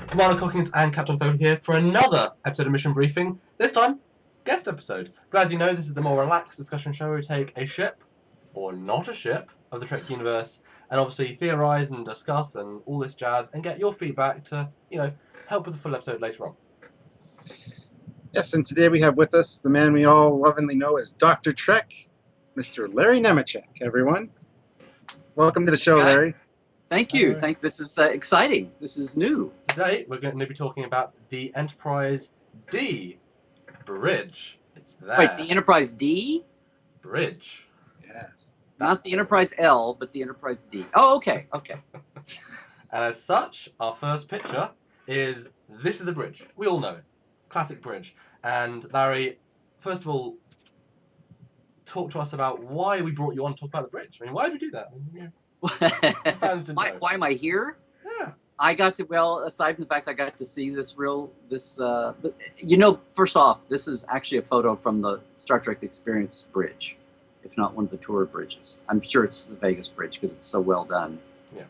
Commander Cockins and Captain Folk here for another episode of Mission Briefing. This time, guest episode. But as you know, this is the more relaxed discussion show where we take a ship, or not a ship, of the Trek universe, and obviously theorise and discuss and all this jazz, and get your feedback to, help with the full episode later on. Yes, and today we have with us the man we all lovingly know as Dr. Trek, Mr. Larry Nemecek, everyone. Welcome to the show, Larry. Thank you. This is exciting. This is new. Today, we're going to be talking about the Enterprise D bridge. It's there. Wait, the Enterprise D? Bridge. Yes. Not the Enterprise L, but the Enterprise D. Oh, okay. And as such, our first picture is this is the bridge. We all know it. Classic bridge. And Larry, first of all, talk to us about why we brought you on to talk about the bridge. I mean, why did we do that? Fans didn't know. Why am I here? Yeah. I got to, aside from the fact I got to see first off, this is actually a photo from the Star Trek Experience bridge, if not one of the tour bridges. I'm sure it's the Vegas bridge because it's so well done. Yeah.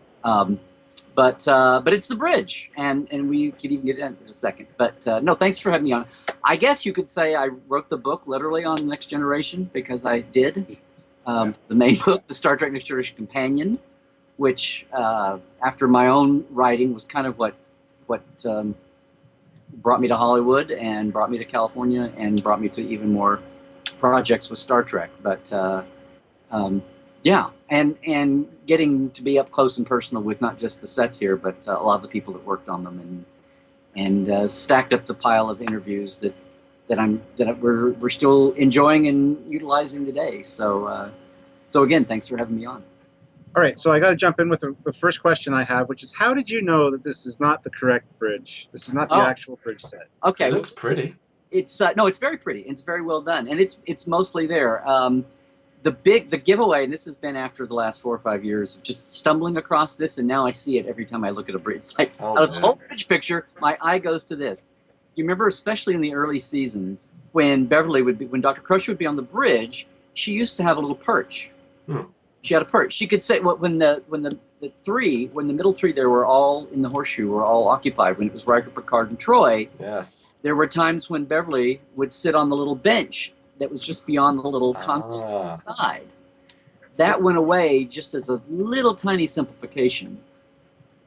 But it's the bridge, and we could even get into it in a second. But no, thanks for having me on. I guess you could say I wrote the book literally on Next Generation because I did. The main book, the Star Trek Next Generation Companion, which after my own writing was kind of what brought me to Hollywood and brought me to California and brought me to even more projects with Star Trek. But and getting to be up close and personal with not just the sets here, but a lot of the people that worked on them, and stacked up the pile of interviews that we're still enjoying and utilizing today. So again, thanks for having me on. All right, so I got to jump in with the first question I have, which is, how did you know that this is not the correct bridge? This is not the actual bridge set. Okay, it looks pretty. It's no, it's very pretty. It's very well done, and it's mostly there. The giveaway, and this has been after the last 4 or 5 years of just stumbling across this, and now I see it every time I look at a bridge. It's like out of the whole bridge picture, my eye goes to this. Do you remember, especially in the early seasons, when when Dr. Crusher would be on the bridge, she used to have a little perch. She had a perch. She could say when the middle three there were all in the horseshoe, were all occupied. When it was Riker, Picard, and Troy, yes, there were times when Beverly would sit on the little bench that was just beyond the little console on the side. That went away just as a little tiny simplification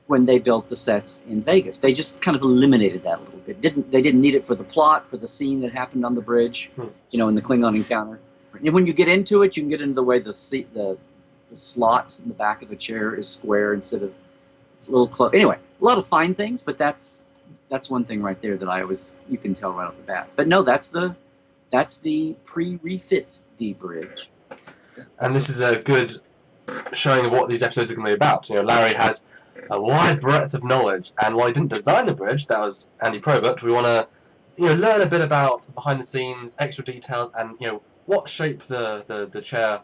when they built the sets in Vegas. They just kind of eliminated that a little bit. They didn't need it for the plot, for the scene that happened on the bridge, in the Klingon encounter. And when you get into it, you can get into the way the slot in the back of the chair is square instead of it's a little close. Anyway, a lot of fine things, but that's one thing right there that you can tell right off the bat. But no, that's the pre-refit D bridge. And this is a good showing of what these episodes are going to be about. Larry has a wide breadth of knowledge, and while he didn't design the bridge, that was Andy Probert, we want to learn a bit about behind the scenes, extra details, and what shape the chair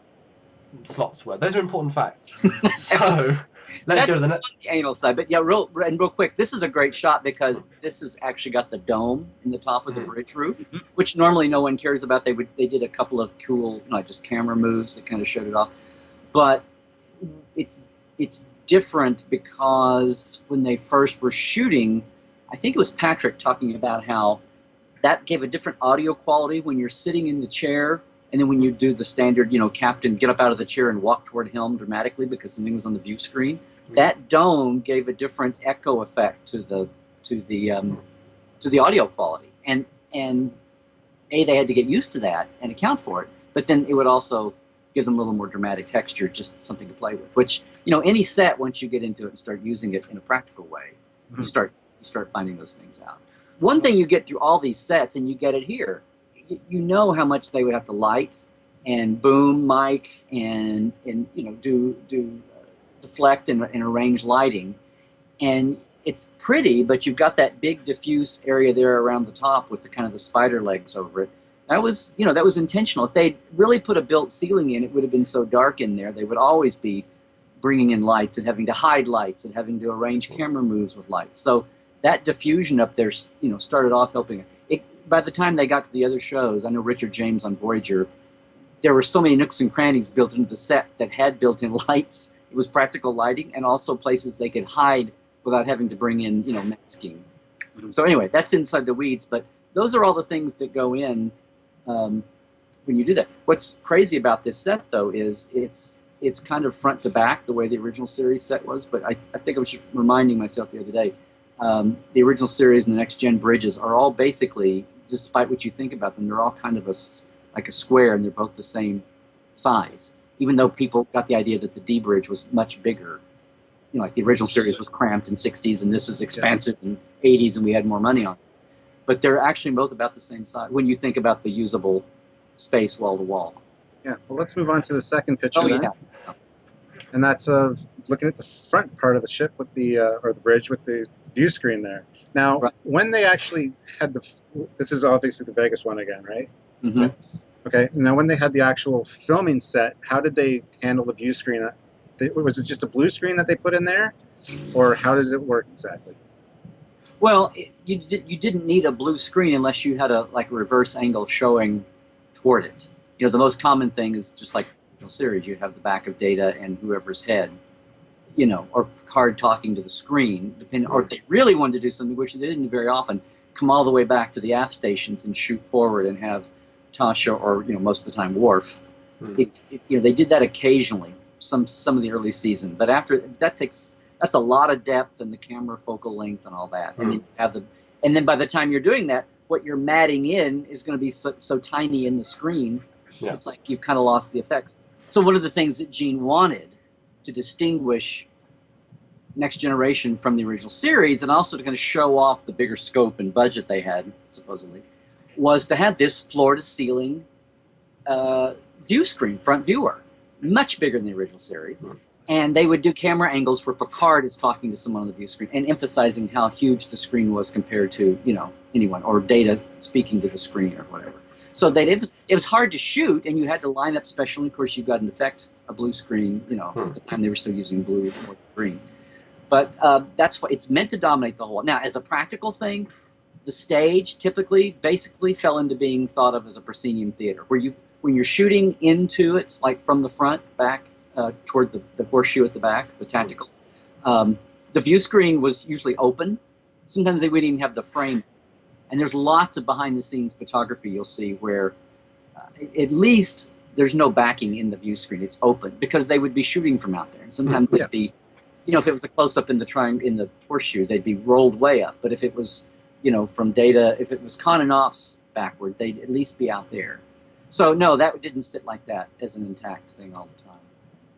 slots were. Those are important facts. So let's go to the next. The anal side, but yeah, real quick. This is a great shot because this has actually got the dome in the top of the bridge roof, which normally no one cares about. They did a couple of cool, just camera moves that kind of showed it off, but it's different because when they first were shooting, I think it was Patrick talking about how that gave a different audio quality when you're sitting in the chair. And then when you do the standard, captain, get up out of the chair and walk toward helm dramatically because something was on the view screen, that dome gave a different echo effect to the audio quality. And they had to get used to that and account for it. But then it would also give them a little more dramatic texture, just something to play with. Which any set, once you get into it and start using it in a practical way, you start finding those things out. One thing you get through all these sets, and you get it here. You know how much they would have to light and boom mic and do deflect and arrange lighting, and it's pretty, but you've got that big diffuse area there around the top with the kind of the spider legs over it. That was intentional. If they'd really put a built ceiling in, it would have been so dark in there. They would always be bringing in lights and having to hide lights and having to arrange camera moves with lights. So that diffusion up there, started off helping it. By the time they got to the other shows, I know Richard James on Voyager, there were so many nooks and crannies built into the set that had built-in lights. It was practical lighting and also places they could hide without having to bring in, masking. So anyway, that's inside the weeds, but those are all the things that go in when you do that. What's crazy about this set, though, is it's kind of front to back the way the original series set was, but I think I was just reminding myself the other day, the original series and the next gen bridges are all basically, despite what you think about them, they're all kind of like a square, and they're both the same size, even though people got the idea that the D bridge was much bigger. You know, like the original series was cramped in 60s, and this is expansive in 80s, and we had more money on it. But they're actually both about the same size when you think about the usable space wall to wall. Yeah, well, let's move on to the second picture then. Yeah. And that's of looking at the front part of the ship with the or the bridge with the view screen there. Now, Right. when they actually had this is obviously the Vegas one again, right? Mm-hmm. Okay. Now, when they had the actual filming set, how did they handle the view screen? Was it just a blue screen that they put in there, or how does it work exactly? Well, you didn't need a blue screen unless you had a reverse angle showing toward it. You know, the most common thing is just like the series. You have the back of Data and whoever's head, you know, or Picard talking to the screen, depending. Or if they really wanted to do something, which they didn't do very often, come all the way back to the aft stations and shoot forward and have Tasha, or most of the time Worf. If they did that occasionally, some of the early season, but after that's a lot of depth and the camera focal length and all that, and then by the time you're doing that, what you're matting in is going to be so tiny in the screen. Yeah. It's like you've kind of lost the effects. So one of the things that Gene wanted to distinguish Next Generation from the original series, and also to kind of show off the bigger scope and budget they had, supposedly, was to have this floor-to-ceiling view screen, front viewer, much bigger than the original series. And they would do camera angles where Picard is talking to someone on the view screen and emphasizing how huge the screen was compared to, anyone, or Data speaking to the screen or whatever. So it was hard to shoot, and you had to line up specially. Of course, you got an effect, a blue screen, at the time they were still using blue or green. But that's what it's meant to dominate the whole. Now, as a practical thing, the stage basically fell into being thought of as a proscenium theater, where when you're shooting into it, like from the front back toward the horseshoe at the back, the tactical, the view screen was usually open. Sometimes they wouldn't even have the frame. And there's lots of behind-the-scenes photography you'll see where at least there's no backing in the view screen. It's open because they would be shooting from out there. And sometimes they'd be, if it was a close-up in the horseshoe, they'd be rolled way up. But if it was, from Data, if it was con and ops backward, they'd at least be out there. So no, that didn't sit like that as an intact thing all the time.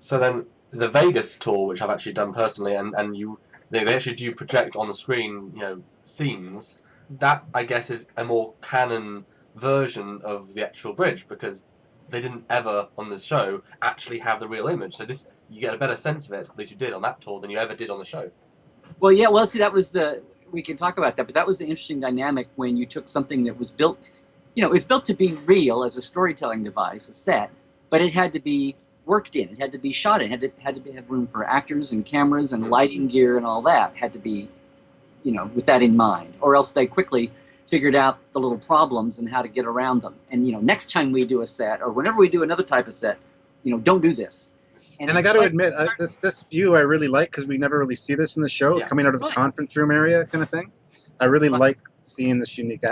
So then the Vegas tour, which I've actually done personally, and they actually do project on the screen, scenes. That, I guess, is a more canon version of the actual bridge, because they didn't ever, on the show, actually have the real image. So you get a better sense of it, at least you did on that tour, than you ever did on the show. Well, yeah, see, that was we can talk about that, but that was the interesting dynamic when you took something that was built, it was built to be real as a storytelling device, a set, but it had to be worked in, it had to be shot in, it had to have room for actors and cameras and lighting gear and all that, had to be with that in mind, or else they quickly figured out the little problems and how to get around them. And, next time we do a set, or whenever we do another type of set, don't do this. And I got to admit, this view I really like, because we never really see this in the show, coming out of the conference room area kind of thing. I really like seeing this unique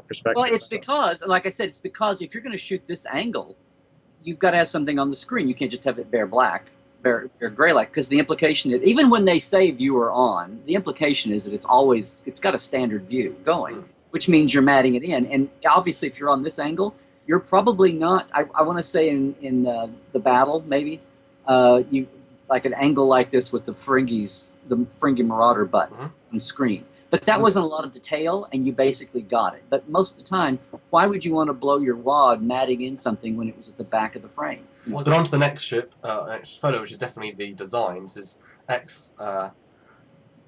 perspective. Well, it's because, like I said, it's because if you're going to shoot this angle, you've got to have something on the screen. You can't just have it bare black. Or gray light, because the implication is, even when they say viewer on, the implication is that it's got a standard view going, which means you're matting it in. And obviously, if you're on this angle, you're probably not. I want to say in the battle, maybe you like an angle like this with the Ferengi Marauder button on screen. But that wasn't a lot of detail, and you basically got it. But most of the time, why would you want to blow your wad matting in something when it was at the back of the frame? Well, then on to the next ship, next photo, which is definitely the design. This is Astra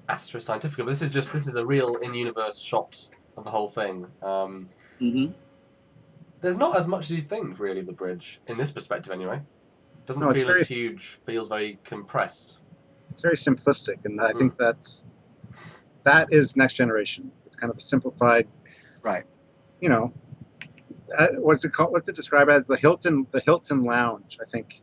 Scientifica, but this is a real in-universe shot of the whole thing. There's not as much as you think, really, of the bridge, in this perspective anyway. Doesn't feel as huge, feels very compressed. It's very simplistic, and I think that is Next Generation. It's kind of a simplified, right? What's it called? What's it described as? The Hilton Lounge, I think.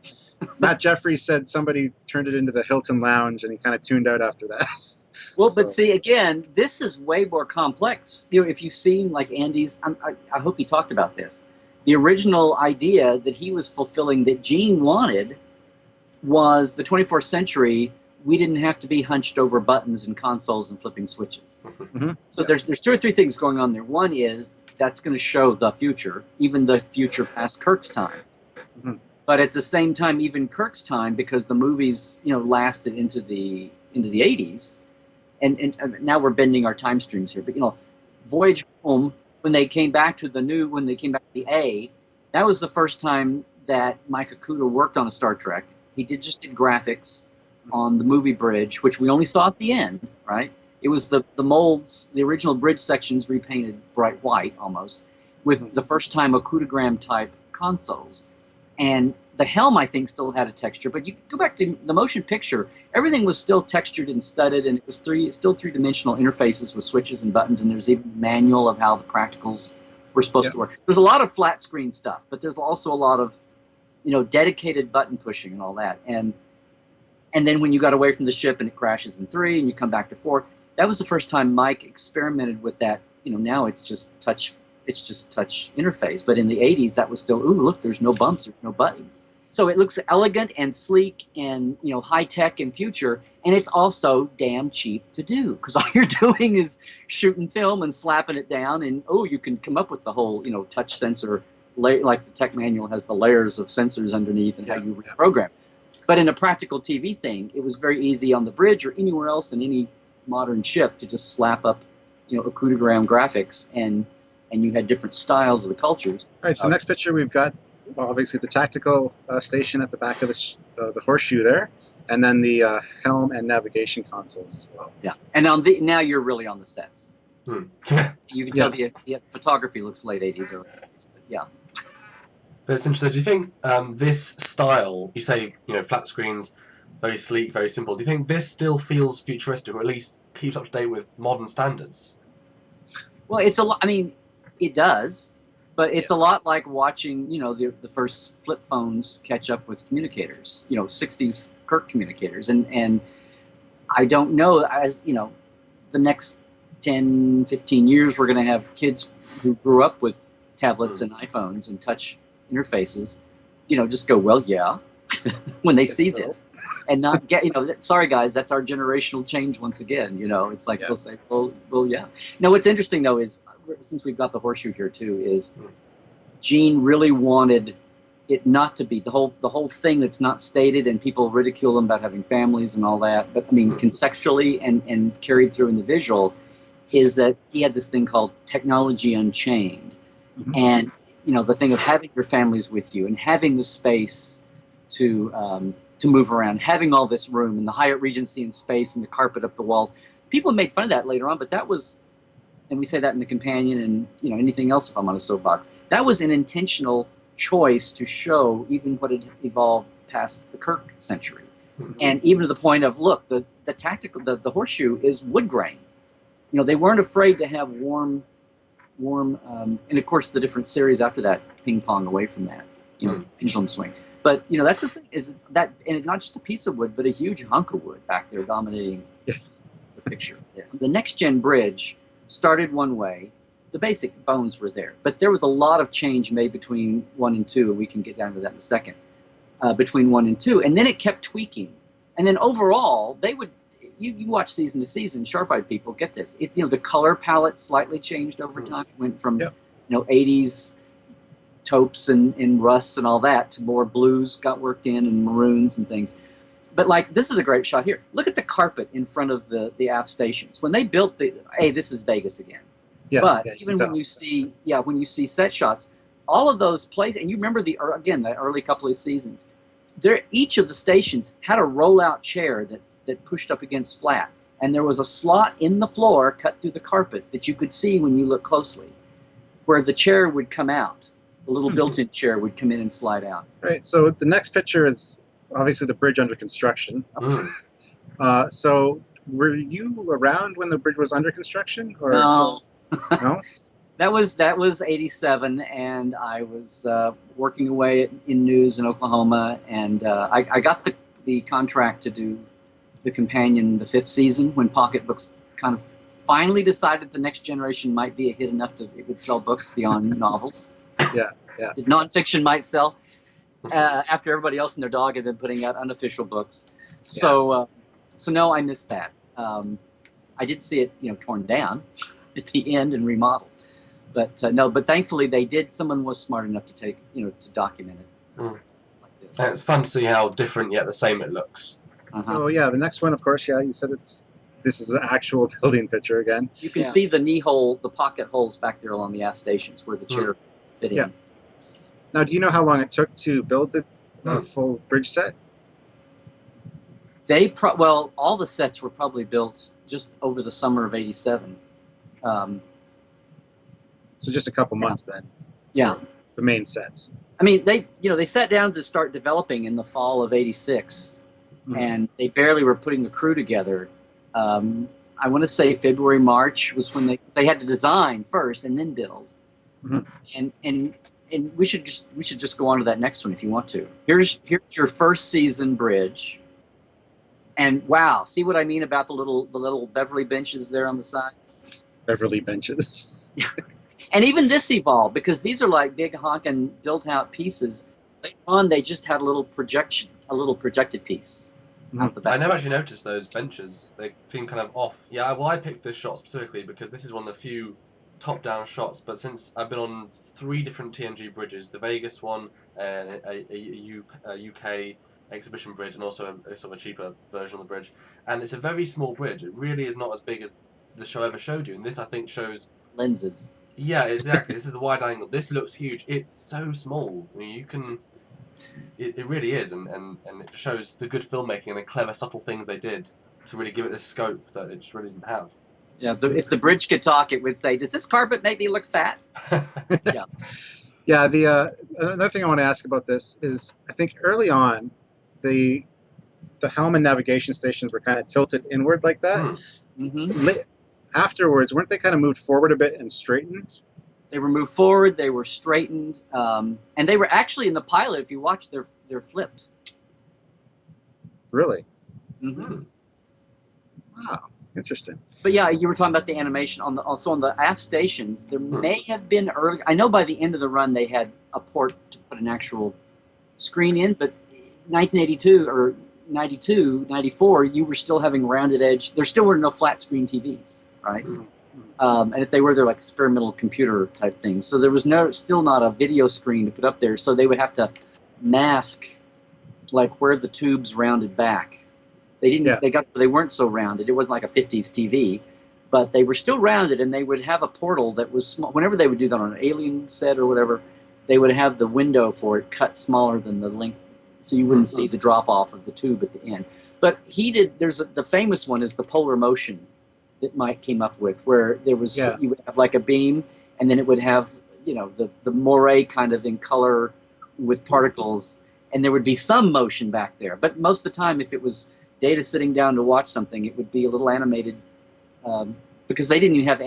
Matt Jeffries said somebody turned it into the Hilton Lounge, and he kind of tuned out after that. Well, So- but see, again, this is way more complex. You know, if you've seen like Andy's, I hope he talked about this. The original idea that he was fulfilling that Gene wanted was the 24th century. We didn't have to be hunched over buttons and consoles and flipping switches. So there's 2 or 3 things going on there. One is that's going to show the future, even the future past Kirk's time. But at the same time, even Kirk's time, because the movies, you know, lasted into the 80s, and now we're bending our time streams here. But you know, Voyage Home, when they came back to the A, that was the first time that Mike Okuda worked on a Star Trek. He just did graphics on the movie bridge, which we only saw at the end, right? It was the molds, the original bridge sections repainted bright white almost, with the first time Okudagram type consoles. And the helm, I think, still had a texture, but you go back to the motion picture, everything was still textured and studded, and it was still three-dimensional interfaces with switches and buttons, and there's even a manual of how the practicals were supposed to work. There's a lot of flat screen stuff, but there's also a lot of, you know, dedicated button pushing and all that. And then when you got away from the ship and it crashes in 3 and you come back to 4, that was the first time Mike experimented with that. You know, now it's just touch interface. But in the 80s, that was still, ooh, look, there's no bumps, there's no buttons. So it looks elegant and sleek and, you know, high tech and future. And it's also damn cheap to do, because all you're doing is shooting film and slapping it down. And, oh, you can come up with the whole, you know, touch sensor, like the tech manual has the layers of sensors underneath and how you reprogram. But in a practical TV thing, it was very easy on the bridge or anywhere else in any modern ship to just slap up, you know, Okudagram graphics, and you had different styles of the cultures. All right, so next picture we've got, well, obviously the tactical station at the back of the horseshoe there, and then the helm and navigation consoles as well. Yeah, and now you're really on the sets. You can tell the photography looks late 80s, early 80s, but yeah. But it's interesting. Do you think this style, you say, you know, flat screens, very sleek, very simple, do you think this still feels futuristic, or at least keeps up to date with modern standards? Well, it's a lot. I mean, it does, but it's a lot like watching, you know, the first flip phones catch up with communicators, you know, 60s Kirk communicators. And I don't know, as, you know, the next 10, 15 years, we're going to have kids who grew up with tablets and iPhones and touch interfaces, you know, just go, well, yeah, when they see this, and not get, you know, sorry guys, that's our generational change once again. You know, it's like they'll say, well, yeah. Now, what's interesting though is, since we've got the horseshoe here too, is Gene really wanted it not to be the whole thing that's not stated, and people ridicule him about having families and all that. But I mean, conceptually and carried through in the visual, is that he had this thing called technology unchained, and you know, the thing of having your families with you and having the space to move around, having all this room and the Hyatt Regency in space and the carpet up the walls. People made fun of that later on, but that was, and we say that in the companion and, you know, anything else if I'm on a soapbox, that was an intentional choice to show even what had evolved past the Kirk century. And even to the point of, look, the horseshoe is wood grain. You know, they weren't afraid to have warm, and of course the different series after that ping pong away from that, you know, pendulum swing. But you know, that's the thing, is that, and not just a piece of wood, but a huge hunk of wood back there dominating the picture. The next gen bridge started one way. The basic bones were there, but there was a lot of change made between 1 and 2, and we can get down to that in a second. Between 1 and 2, and then it kept tweaking, and then overall they would. You watch season to season, sharp-eyed people get this. You know, the color palette slightly changed over time. It went from you know, 80s taupes and rusts and all that to more blues got worked in, and maroons and things. But like, this is a great shot here. Look at the carpet in front of the aft stations. When they built this is Vegas again. But even when you see set shots, all of those places, and you remember the early couple of seasons, each of the stations had a rollout chair that pushed up against flat, and there was a slot in the floor cut through the carpet that you could see when you look closely, where the chair would come out. The little built-in chair would come in and slide out. Right. So the next picture is obviously the bridge under construction. So were you around when the bridge was under construction? Or no. No? That was 87, and I was working away in news in Oklahoma, and I got the contract to do the companion, the 5th season, when pocketbooks kind of finally decided the next generation might be a hit enough to it would sell books beyond novels. Yeah. Nonfiction might sell after everybody else and their dog had been putting out unofficial books. So, so no, I missed that. I did see it, torn down at the end and remodeled. But no, but thankfully they did. Someone was smart enough to take, to document it like this. And it's fun to see how different yet the same it looks. So yeah, the next one, of course, you said this is an actual building picture again. You can see the knee hole, the pocket holes back there along the aft stations where the chair fit in. Now, do you know how long it took to build the full bridge set? Well, all the sets were probably built just over the summer of '87. So just a couple months then. Yeah. The main sets. I mean, they sat down to start developing in the fall of '86, and they barely were putting the crew together. I want to say February, March was when they had to design first and then build. And we should just go on to that next one if you want to. Here's your first season bridge. And wow, see what I mean about the little Beverly benches there on the sides? Beverly benches. And even this evolved because these are like big honking built out pieces. Later on, they just had a little projected piece. I never actually noticed those benches. They seem kind of off. Yeah, well, I picked this shot specifically because this is one of the few top-down shots. But since I've been on 3 different TNG bridges, the Vegas one, a UK exhibition bridge, and also a sort of a cheaper version of the bridge, and it's a very small bridge. It really is not as big as the show ever showed you. And this, I think, shows lenses. Yeah, exactly. This is the wide angle. This looks huge. It's so small. I mean, you can. It really is, and it shows the good filmmaking and the clever, subtle things they did to really give it this scope that it just really didn't have. Yeah, if the bridge could talk, it would say, "Does this carpet make me look fat?" Yeah. Yeah. Another thing I want to ask about this is, I think early on, the helm and navigation stations were kind of tilted inward like that. Afterwards, weren't they kind of moved forward a bit and straightened? They were moved forward. They were straightened, and they were actually in the pilot. If you watch, they're flipped. Really? Wow, interesting. But yeah, you were talking about the animation on the aft stations. There may have been early. I know by the end of the run they had a port to put an actual screen in, but 1982 or 92, 94, you were still having rounded edge. There still were no flat screen TVs, right? And if they were, they're like experimental computer type things. So there was still not a video screen to put up there. So they would have to mask like where the tubes rounded back. They didn't. They weren't so rounded. It wasn't like a '50s TV, but they were still rounded, and they would have a portal that was small. Whenever they would do that on an Alien set or whatever, they would have the window for it cut smaller than the length, so you wouldn't see the drop off of the tube at the end. But the famous one is the polar motion that Mike came up with, where there was you would have like a beam, and then it would have the moire kind of in color with particles, and there would be some motion back there. But most of the time, if it was Data sitting down to watch something, it would be a little animated, because they didn't even have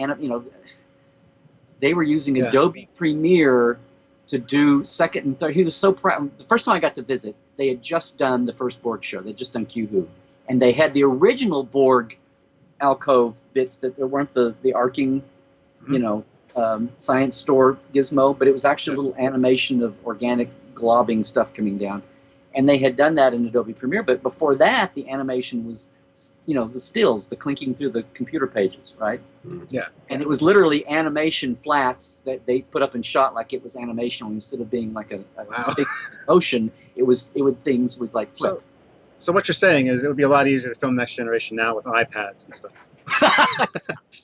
they were using Adobe Premiere to do second and third. He was so proud. The first time I got to visit, they had just done the first Borg show. They'd just done Q-Who, and they had the original Borg alcove bits that there weren't the arcing, science store gizmo, but it was actually a little animation of organic globbing stuff coming down. And they had done that in Adobe Premiere, but before that, the animation was, the stills, the clinking through the computer pages, right? Yeah. And it was literally animation flats that they put up and shot like it was animation, instead of being like a big motion. Things would like flip. So what you're saying is it would be a lot easier to film Next Generation now with iPads and stuff.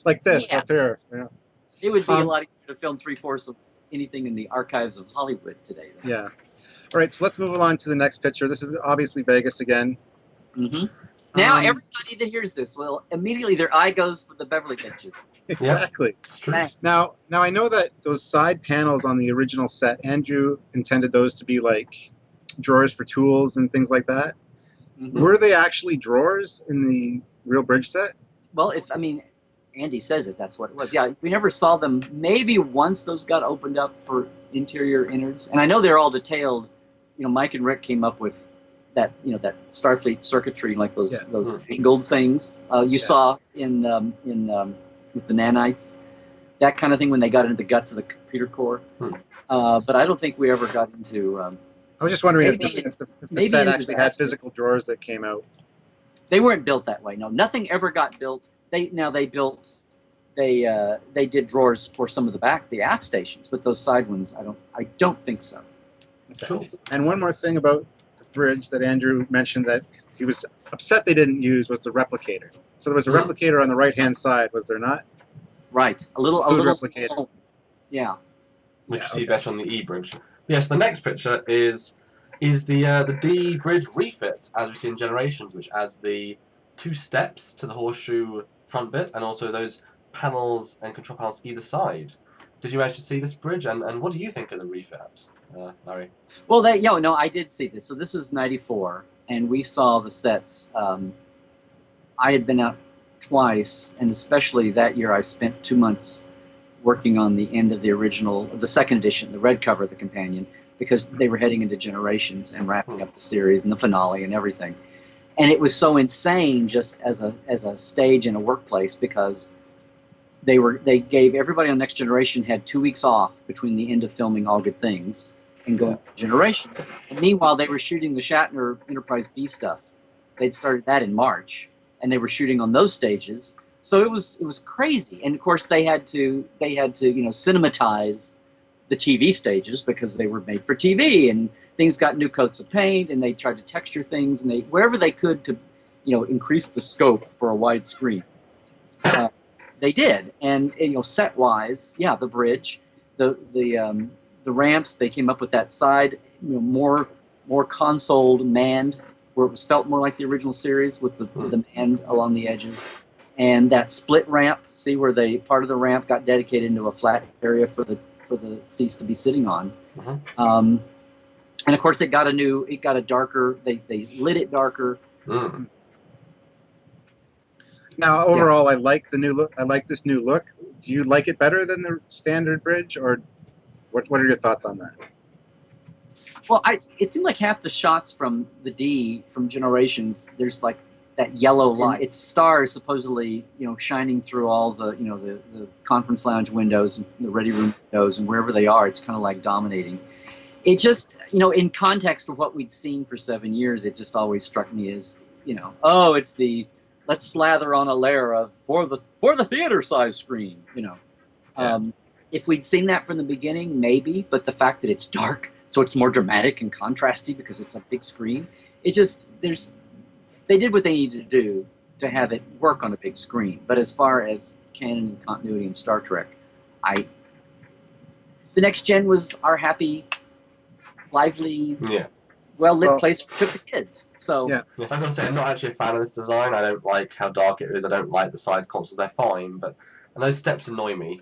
Like this up here. Yeah. It would be a lot easier to film 3/4 of anything in the archives of Hollywood today. Right? Yeah. All right, so let's move along to the next picture. This is obviously Vegas again. Now, everybody that hears this, immediately their eye goes for the Beverly benches. Exactly. Yeah. Now I know that those side panels on the original set, Andrew intended those to be like drawers for tools and things like that. Were they actually drawers in the real bridge set? Well, Andy says that's what it was. Yeah, we never saw them. Maybe once those got opened up for interior innards. And I know they're all detailed. Mike and Rick came up with that Starfleet circuitry, like those Mm. angled things you saw in with the nanites, that kind of thing when they got into the guts of the computer core. But I don't think we ever got into. I was just wondering if Maybe the set actually had physical drawers that came out. They weren't built that way. No, nothing ever got built. They did drawers for some of the aft stations, but those side ones, I don't think so. Okay. Cool. And one more thing about the bridge that Andrew mentioned that he was upset they didn't use was the replicator. So there was a replicator on the right-hand side, was there not? Right, a little replicator. small. Yeah. Which you see better on the E bridge. Yes, the next picture is the D bridge refit, as we see in Generations, which adds the 2 steps to the horseshoe front bit, and also those panels and control panels either side. Did you manage to see this bridge, and what do you think of the refit, Larry? Well, I did see this. So this was '94, and we saw the sets. I had been out twice, and especially that year, I spent 2 months working on the end of the second edition, the red cover of the companion, because they were heading into Generations and wrapping up the series and the finale and everything. And it was so insane just as a stage in a workplace, because they gave everybody on Next Generation had 2 weeks off between the end of filming All Good Things and going to Generations. And meanwhile, they were shooting the Shatner Enterprise B stuff. They'd started that in March, and they were shooting on those stages. So it was crazy. And of course, they had to cinematize the TV stages because they were made for TV, and things got new coats of paint, and they tried to texture things, and wherever they could to increase the scope for a wide screen. They did, and set wise, the bridge, the ramps, they came up with that side, more console manned, where it was felt more like the original series with the manned along the edges, and that split ramp. See where part of the ramp got dedicated into a flat area for the seats to be sitting on, and of course it got a darker. They lit it darker. Now, overall, I like the new look. I like this new look. Do you like it better than the standard bridge, or what are your thoughts on that? Well, it seemed like half the shots from the D from Generations, there's like that yellow light. It's stars supposedly, shining through all the conference lounge windows and the ready room windows, and wherever they are, it's kind of like dominating. It just, in context of what we'd seen for 7 years, it just always struck me as, it's the let's slather on a layer of for the theater size screen, If we'd seen that from the beginning, maybe, but the fact that it's dark, so it's more dramatic and contrasty because it's a big screen, they did what they needed to do to have it work on a big screen. But as far as canon and continuity in Star Trek, the Next Gen was our happy, lively, well-lit place for the kids. So Yes, I've got to say, I'm not actually a fan of this design. I don't like how dark it is. I don't like the side consoles. They're fine, but those steps annoy me.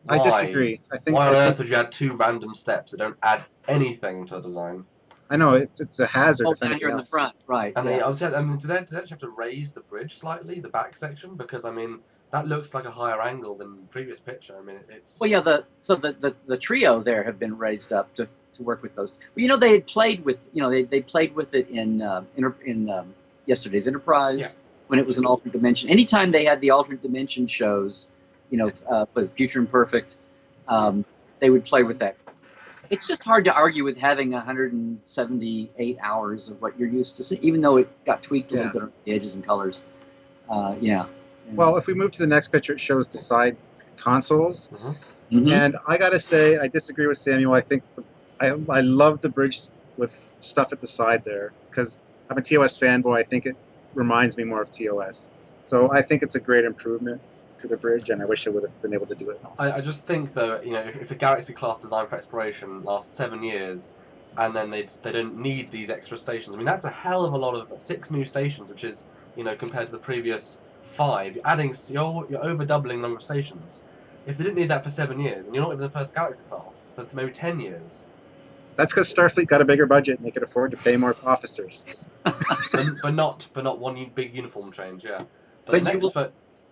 I disagree. Why on earth would you add 2 random steps that don't add anything to the design? I know it's a hazard. Down here in the front, right? And they obviously, do they actually have to raise the bridge slightly, the back section, because that looks like a higher angle than the previous picture. It's the trio there have been raised up to work with those. But they had played with they played with it in yesterday's Enterprise when it was an alternate dimension. Anytime they had the alternate dimension shows, was Future Imperfect, they would play with that. It's just hard to argue with having 178 hours of what you're used to seeing, even though it got tweaked a little bit on the edges and colors. Well, if we move to the next picture, it shows the side consoles. Mm-hmm. And I got to say, I disagree with Samuel. I think I love the bridge with stuff at the side there, because I'm a TOS fanboy. I think it reminds me more of TOS. So I think it's a great improvement to the bridge, and I wish I would have been able to do it. I just think though, if a Galaxy class design for exploration lasts 7 years, and then they don't need these extra stations. That's a hell of a lot of 6 new stations, which is compared to the previous 5. You're over doubling the number of stations. If they didn't need that for 7 years, and you're not even the first Galaxy class, but it's maybe 10 years. That's because Starfleet got a bigger budget and they could afford to pay more officers. but not one big uniform change, yeah. But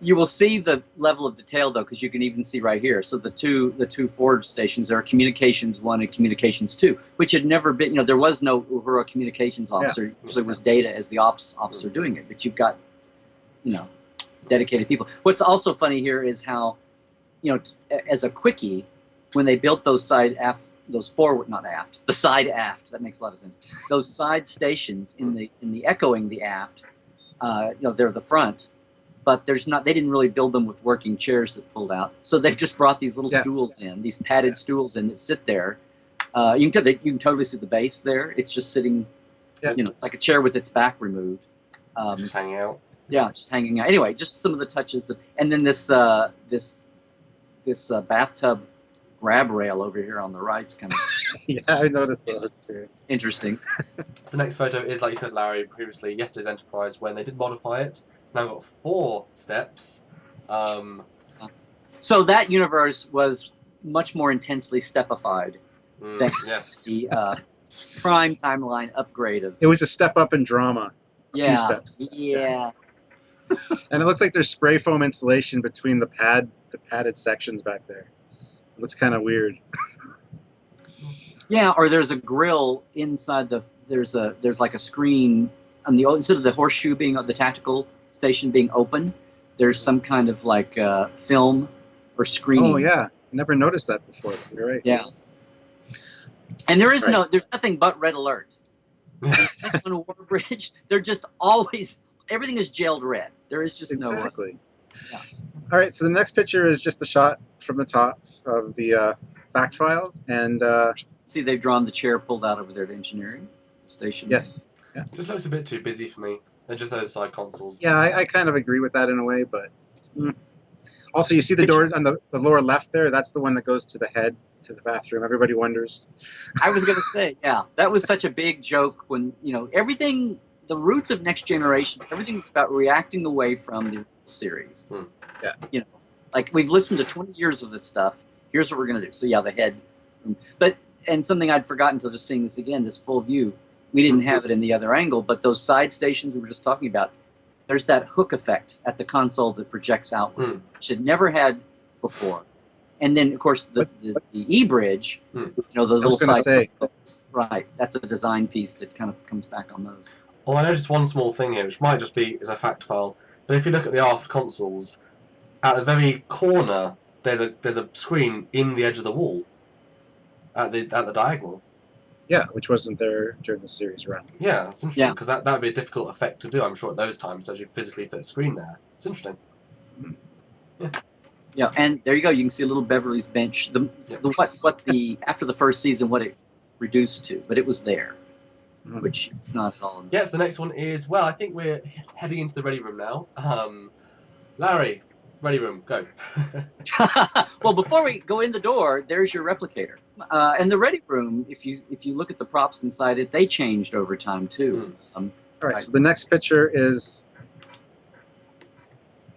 You will see the level of detail though, because you can even see right here. So the two forward stations are Communications 1 and Communications 2, which had never been. There was no Uhura communications officer. Yeah. Usually was Data as the ops officer doing it. But you've got, dedicated people. What's also funny here is how, as a quickie, when they built those side aft, those forward, not aft, the side aft. That makes a lot of sense. Those side stations in the echoing the aft, they're the front. But they didn't really build them with working chairs that pulled out. So they've just brought these little stools in, these padded stools in that sit there. You can totally see the base there. It's just sitting, it's like a chair with its back removed. Just hanging out. Yeah, just hanging out. Anyway, just some of the touches. And then this bathtub grab rail over here on the right's kind of Yeah, I noticed those too. interesting. The next photo is, like you said, Larry, previously, yesterday's Enterprise, when they did modify it. It's now got 4 steps. So that universe was much more intensely stepified than the Prime timeline upgrade of. It was a step up in drama. A few Yeah, steps. yeah. And it looks like there's spray foam insulation between the padded sections back there. It looks kind of weird. Yeah, or there's a grill inside there's like a screen on the instead of the horseshoe being the tactical station being open, there's some kind of like film or screening. Oh yeah, I never noticed that before. You're right. Yeah. And there's nothing but red alert. On a war bridge, they're just always, everything is jailed red. There is just no. Exactly. Yeah. All right, so the next picture is just a shot from the top of the fact files, and see they've drawn the chair pulled out over there to engineering station. yes, yeah. It just looks a bit too busy for me. They're just those side consoles. Yeah, I kind of agree with that in a way, but also you see the door on the lower left there. That's the one that goes to the head to the bathroom. Everybody wonders. I was gonna say, yeah, that was such a big joke when everything. The roots of Next Generation, everything's about reacting away from the series. Yeah. Like we've listened to 20 years of this stuff. Here's what we're gonna do. So yeah, the head. And something I'd forgotten until just seeing this again, this full view. We didn't have it in the other angle, but those side stations we were just talking about, there's that hook effect at the console that projects outward, which it never had before. And then, of course, the E-bridge, those little side hooks, right, that's a design piece that kind of comes back on those. Well, I noticed one small thing here, which might just be as a fact file, but if you look at the aft consoles, at the very corner, there's a screen in the edge of the wall, at the diagonal. Yeah, which wasn't there during the series run. Yeah, that's interesting, because that would be a difficult effect to do, I'm sure, at those times, to actually physically fit a screen there. It's interesting. Yeah, and there you go. You can see a little Beverly's bench. After the first season, what it reduced to, but it was there, which it's not at all. Yes, the next one is, well, I think we're heading into the ready room now. Larry, ready room, go. Well, before we go in the door, there's your replicator. And the ready room, if you look at the props inside it, they changed over time too. All right, so the next picture is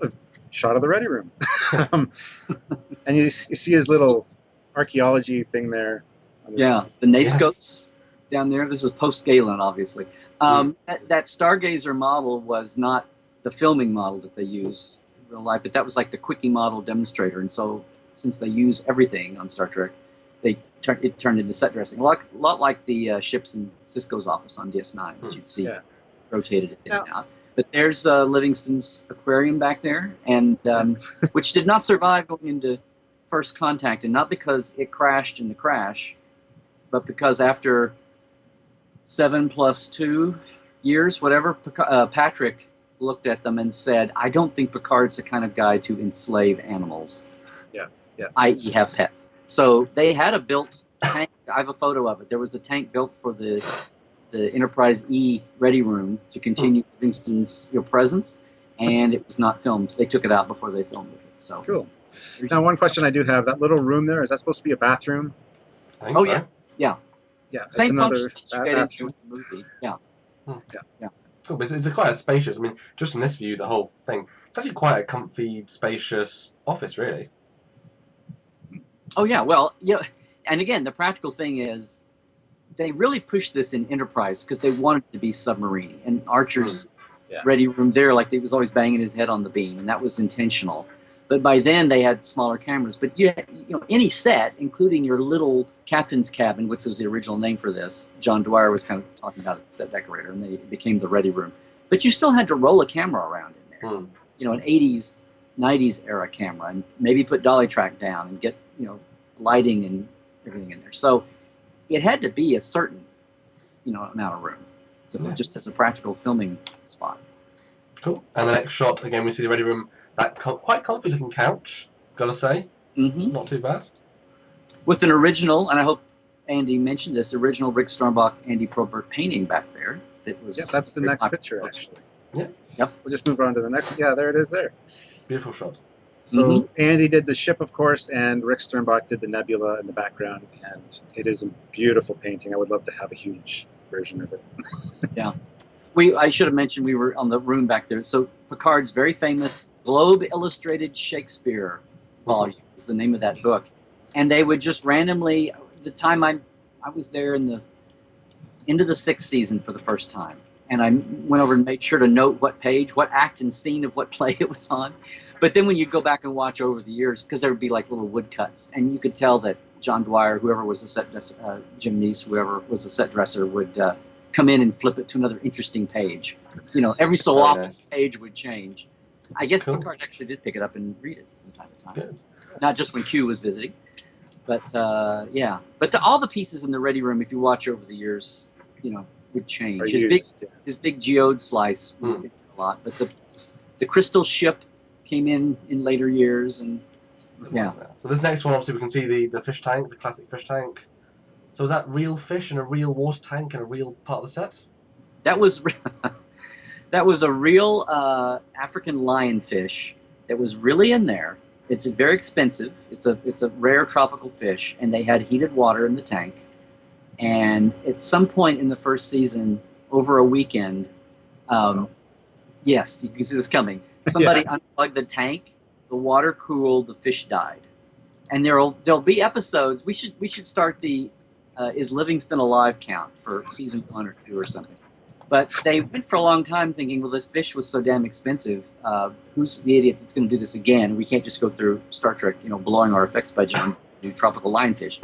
a shot of the ready room. And you see his little archaeology thing there. Yeah, the Nascotes down there. This is post-Galen, obviously. That Stargazer model was not the filming model that they use in real life, but that was like the quickie model demonstrator. And so since they use everything on Star Trek, it turned into set dressing. A lot like the ships in Cisco's office on DS9, which you'd see rotated in and out. But there's Livingston's aquarium back there, and which did not survive going into First Contact, and not because it crashed in the crash, but because after 7 + 2 years, whatever, Patrick looked at them and said, "I don't think Picard's the kind of guy to enslave animals, i.e. have pets." So they had a built tank. I have a photo of it. There was a tank built for the Enterprise E ready room to continue Livingston's presence, and it was not filmed. They took it out before they filmed it. So cool. Now, one question I do have: that little room there, is that supposed to be a bathroom? I think so. Yes, yeah. Yeah, same another function you get into the movie. Yeah. Cool, but it's quite a spacious. I mean, just from this view, the whole thing. It's actually quite a comfy, spacious office, really. Oh yeah, well, and again, the practical thing is, they really pushed this in Enterprise because they wanted it to be submarine, and Archer's ready room there, like he was always banging his head on the beam, and that was intentional. But by then they had smaller cameras. But you know, any set, including your little captain's cabin, which was the original name for this, John Dwyer was kind of talking about it, the set decorator, and it became the ready room. But you still had to roll a camera around in there. You know, an 80s, 90s era camera, and maybe put dolly track down and get, you know, lighting and everything in there. So it had to be a certain, you know, amount of room, just as a practical filming spot. Cool. And the next shot, again, we see the ready room. That quite comfy looking couch, gotta say. Not too bad. With an original, and I hope Andy mentioned this, original Rick Stormbach, Andy Probert painting back there. That was that's the next picture, actually. Yeah. Yep. We'll just move on to the next one. Yeah, there it is there. Beautiful shot. So Andy did the ship, of course, and Rick Sternbach did the nebula in the background, and it is a beautiful painting. I would love to have a huge version of it. Yeah. I should have mentioned we were on the room back there. So Picard's very famous Globe Illustrated Shakespeare volume is the name of that book. And they would just randomly, the time I was there into the 6th season for the first time. And I went over and made sure to note what page, what act and scene of what play it was on. But then when you'd go back and watch over the years, because there would be like little woodcuts, and you could tell that John Dwyer, whoever was the set dresser, Jim Neese, whoever was the set dresser, would come in and flip it to another interesting page. You know, every so often the page would change. I guess Picard actually did pick it up and read it from time to time. Good. Not just when Q was visiting. But yeah. But all the pieces in the ready room, if you watch over the years, you know, would change. His big geode slice was a lot. But the crystal ship came in later years, and yeah. So this next one, obviously, we can see the fish tank, the classic fish tank. So is that real fish in a real water tank and a real part of the set? That was a real African lionfish that was really in there. It's very expensive. It's a rare tropical fish, and they had heated water in the tank. And at some point in the first season, over a weekend, yes, you can see this coming. Somebody unplugged the tank, the water cooled, the fish died. And there'll be episodes. We should start the Is Livingston Alive count for season 1 or 2 or something. But they went for a long time thinking, well, this fish was so damn expensive. Who's the idiot that's going to do this again? We can't just go through Star Trek, you know, blowing our effects budget and do tropical lionfish.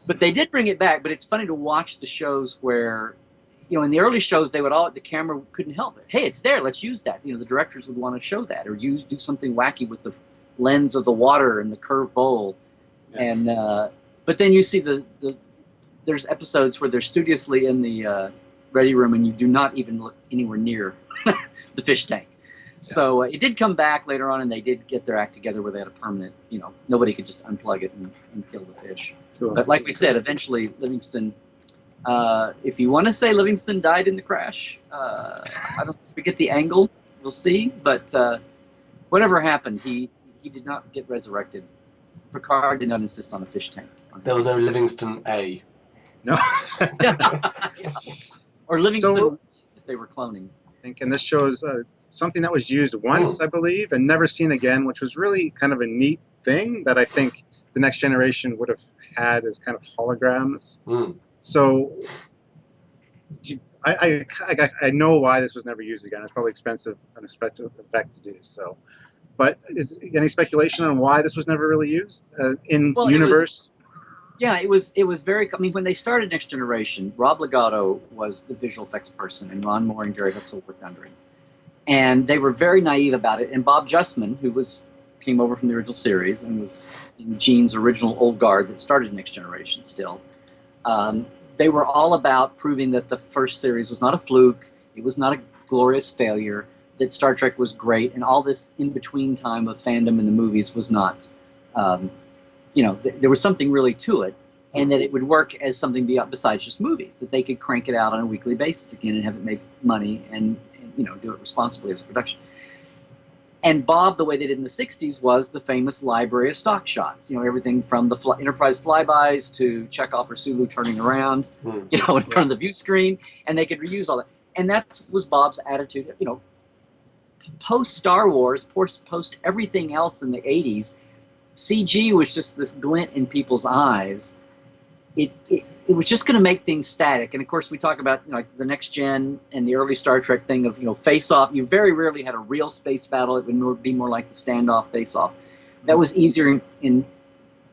But they did bring it back. But it's funny to watch the shows where, you know, in the early shows, the camera couldn't help it. Hey, it's there. Let's use that. You know, the directors would want to show that, or do something wacky with the lens of the water and the curved bowl. Yes. And but then you see there's episodes where they're studiously in the ready room, and you do not even look anywhere near the fish tank. Yeah. So it did come back later on, and they did get their act together where they had a permanent, you know, nobody could just unplug it and kill the fish. Sure. But like we said, eventually Livingston, if you want to say Livingston died in the crash, I don't forget the angle, we'll see. But whatever happened, he did not get resurrected. Picard did not insist on a fish tank. There was no Livingston A. No. Or Livingston, if they were cloning. I think, and this shows something that was used once, I believe, and never seen again, which was really kind of a neat thing that I think the next generation would have had as kind of holograms. So I know why this was never used again. It's probably an expensive effect to do. So, but is any speculation on why this was never really used in universe? Yeah, it was very. I mean, when they started Next Generation, Rob Legato was the visual effects person, and Ron Moore and Gary Hutzel worked under him, and they were very naive about it. And Bob Justman, who came over from the original series and was in Gene's original old guard that started Next Generation still. They were all about proving that the first series was not a fluke, it was not a glorious failure, that Star Trek was great, and all this in-between time of fandom in the movies was not, there was something really to it, and that it would work as something besides just movies, that they could crank it out on a weekly basis again and have it make money and do it responsibly as a production. And Bob, the way they did in the 60s, was the famous library of stock shots. You know, everything from the Enterprise flybys to Chekhov or Sulu turning around, in front of the view screen, and they could reuse all that. And that was Bob's attitude. You know, post Star Wars, post everything else in the 80s, CG was just this glint in people's eyes. it was just going to make things static. And of course, we talk about like the next gen and the early Star Trek thing of face off. You very rarely had a real space battle. It would be more like the standoff face off. That was easier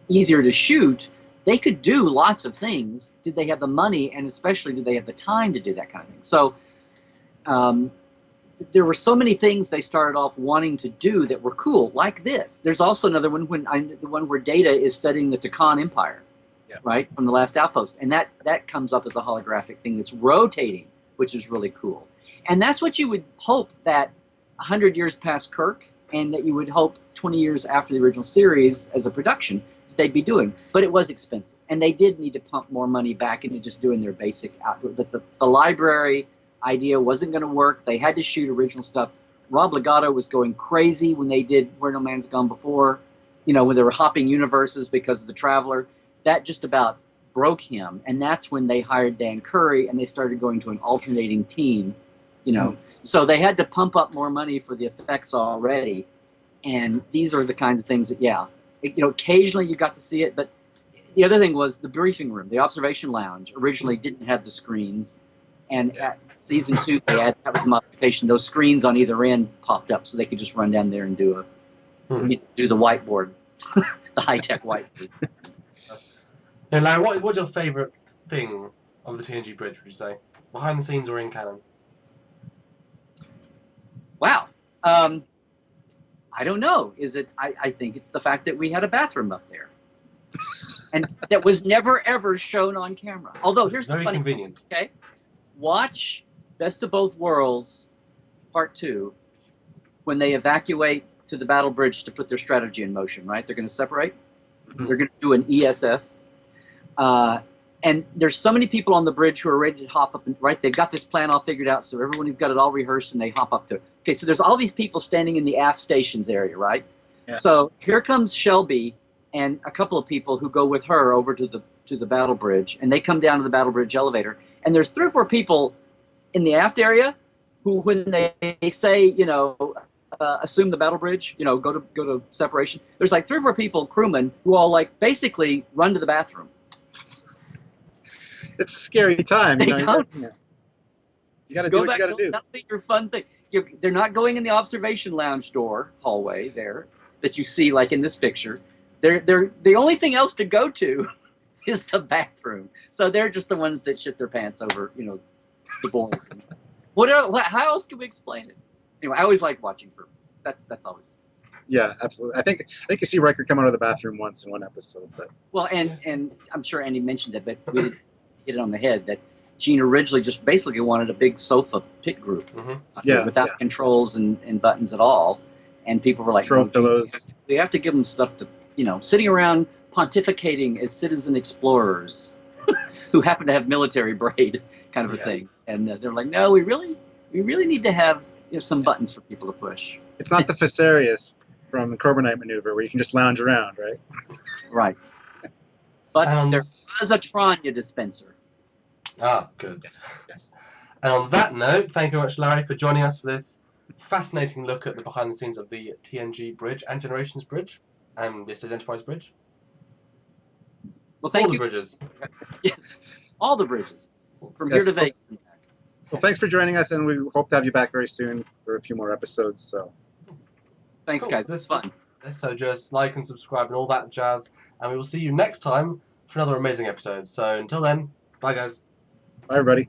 to shoot. They could do lots of things. Did they have the money, and especially did they have the time to do that kind of thing? So there were so many things they started off wanting to do that were cool, like this. There's also another one the one where Data is studying the Takan Empire. Yeah. Right, from the Last Outpost, and that comes up as a holographic thing that's rotating, which is really cool. And that's what you would hope that 100 years past Kirk, and that you would hope 20 years after the original series as a production, that they'd be doing. But it was expensive, and they did need to pump more money back into just doing their basic output. The library idea wasn't going to work. They had to shoot original stuff. Rob Legato was going crazy when they did Where No Man's Gone Before, when they were hopping universes because of the Traveler. That just about broke him, and that's when they hired Dan Curry, and they started going to an alternating team, So they had to pump up more money for the effects already, and these are the kind of things that, occasionally you got to see it, but the other thing was the briefing room, the observation lounge, originally didn't have the screens, and at season 2, that was a modification. Those screens on either end popped up, so they could just run down there and do the whiteboard, the high-tech whiteboard. Now, Larry, what's your favourite thing of the TNG bridge, would you say? Behind the scenes or in canon? Wow. I don't know. I think it's the fact that we had a bathroom up there. And that was never, ever shown on camera. Although, here's the funny thing. Very convenient. Okay? Watch Best of Both Worlds, Part 2, when they evacuate to the battle bridge to put their strategy in motion, right? They're going to separate. Mm-hmm. They're going to do an ESS. And there's so many people on the bridge who are ready to hop up, right? They've got this plan all figured out, so everyone's got it all rehearsed, and they hop up to it. Okay, so there's all these people standing in the aft stations area, right? Yeah. So here comes Shelby and a couple of people who go with her over to the battle bridge, and they come down to the battle bridge elevator, and there's 3 or 4 people in the aft area who, when they say, assume the battle bridge, go to separation. There's like 3 or 4 people, crewmen, who all basically run to the bathroom. It's a scary time. You got to do what you got to do. That'll be your fun thing. They're not going in the observation lounge door hallway there that you see like in this picture. They're the only thing else to go to is the bathroom. So they're just the ones that shit their pants over, the boys. How else can we explain it? Anyway, I always like watching for that's always. Yeah, absolutely. I think you see Riker come out of the bathroom once in one episode, but well, and I'm sure Andy mentioned it, but we didn't hit it on the head that Gene originally just basically wanted a big sofa pit group, without controls and buttons at all, and people were like, throw pillows. We have to give them stuff to sitting around pontificating as citizen explorers who happen to have military braid kind of a thing, and they're like, no, we really need to have some buttons for people to push. It's not the Fesarius from the Corbinite maneuver where you can just lounge around, right? Right. But there was a Tranya dispenser. Ah, good. Yes. And on that note, thank you very much, Larry, for joining us for this fascinating look at the behind the scenes of the TNG bridge and Generations bridge, and yesterday's Enterprise bridge. Well, thank you. All the bridges. Yes, all the bridges from Yes. here to Vegas. Well, thanks for joining us, and we hope to have you back very soon for a few more episodes. So, thanks, Cool. guys. It's fun. So just like and subscribe and all that jazz, and we will see you next time for another amazing episode. So until then, bye guys. bye everybody.